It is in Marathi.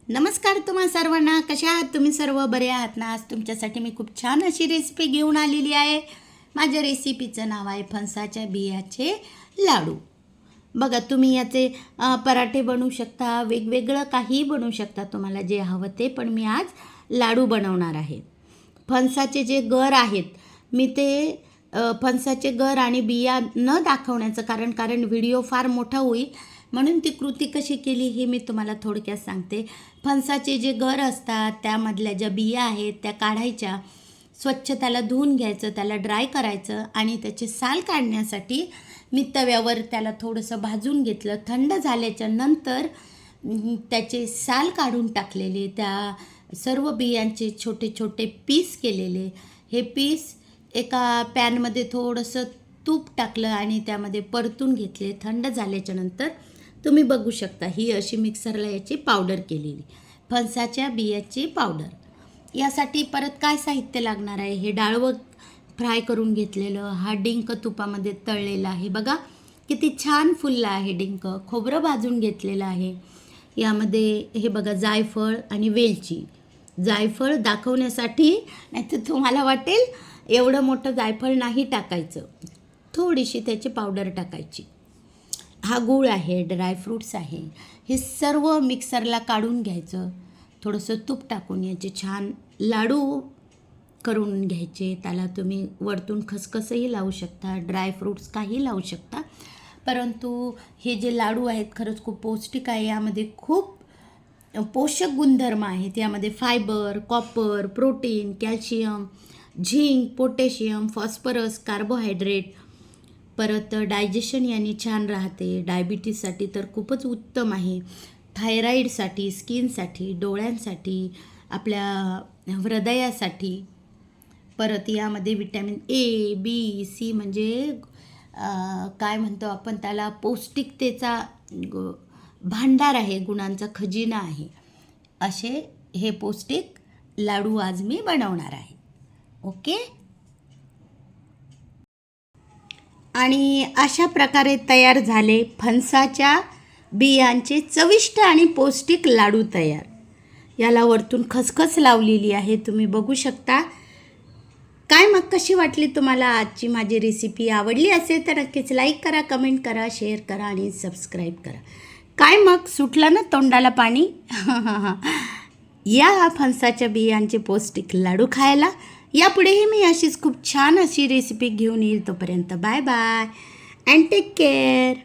नमस्कार तुम्हा सर्वांना. कशा आहात तुम्ही? सर्व बरे आहात ना? आज तुमच्यासाठी मी खूप छान अशी रेसिपी घेऊन आलेली आहे. माझ्या रेसिपीचं नाव आहे फणसाच्या बियाचे लाडू. बघा, तुम्ही याचे पराठे बनवू शकता, वेगवेगळं काहीही बनवू शकता, तुम्हाला जे हवं ते. पण मी आज लाडू बनवणार आहे. फणसाचे जे गर आहेत, मी ते फणसाचे गर आणि बिया न दाखवण्याचं कारण व्हिडिओ फार मोठा होईल, म्हणून ती कृती कशी केली हे मी तुम्हाला थोडक्यात सांगते. फणसाचे जे गर असतात त्यामधल्या ज्या बिया आहेत त्या काढायच्या, स्वच्छ त्याला धुवून घ्यायचं, त्याला ड्राय करायचं आणि त्याचे साल काढण्यासाठी मी तव्यावर त्याला थोडंसं भाजून घेतलं. थंड झाल्याच्या नंतर त्याचे साल काढून टाकलेले, त्या सर्व बियांचे छोटे छोटे पीस केलेले. हे पीस एका पॅनमध्ये थोडंसं तूप टाकलं आणि त्यामध्ये परतून घेतले. थंड झाल्याच्या नंतर तुम्ही बघू शकता ही अशी मिक्सरला याची पावडर केलेली, फणसाच्या बियाची पावडर. यासाठी परत काय साहित्य लागणार आहे? हे डाळवं फ्राय करून घेतलेलं, हा डिंक तुपामध्ये तळलेला आहे. बघा किती छान फुलला आहे डिंक. खोबरं भाजून घेतलेलं आहे. यामध्ये हे बघा जायफळ आणि वेलची. जायफळ दाखवण्यासाठी, नाही तर तुम्हाला वाटेल एवढं मोठं जायफळ नाही टाकायचं, थोडीशी त्याची पावडर टाकायची. हा गूळ आहे, ड्रायफ्रूट्स आहे. हे सर्व मिक्सरला काढून घ्यायचं. थोडंसं तूप टाकून याचे छान लाडू करून घ्यायचे. त्याला तुम्ही वरतून खसखसही लावू शकता, ड्रायफ्रूट्स काही लावू शकता. परंतु हे जे लाडू आहेत खरंच खूप पौष्टिक आहे. यामध्ये खूप पोषक गुणधर्म आहेत. यामध्ये fibre, copper, protein, calcium, zinc, potassium, phosphorus, carbohydrate. परत डायजेशन याने छान राहते. डायबिटीजसाठी तर खूपच उत्तम आहे. थायरॉईडसाठी, स्किनसाठी, डोळ्यांसाठी, आपल्या हृदयासाठी. परत यामध्ये विटॅमिन ए, बी, सी म्हणजे काय म्हणतो आपण त्याला, पौष्टिकतेचा भांडार आहे, गुणांचा खजिना आहे. असे हे पौष्टिक लाडू आज मी बनवणार आहे. ओके. आणि अशा प्रकारे तयार झाले फणसाच्या बियांचे चविष्ट आणि पौष्टिक लाडू तयार. याला वरतून खसखस लावलेली आहे, तुम्ही बघू शकता. काय मग, कशी वाटली तुम्हाला आजची माझी रेसिपी? आवडली असेल तर नक्कीच लाईक करा, कमेंट करा, शेअर करा आणि सबस्क्राईब करा. काय मग, सुटलं ना तोंडाला पाणी? या फणसाच्या बियांचे पौष्टिक लाडू खायला. यापुढेही मी अशीच खूप छान अशी रेसिपी घेऊन येईल. तोपर्यंत bye bye and take care.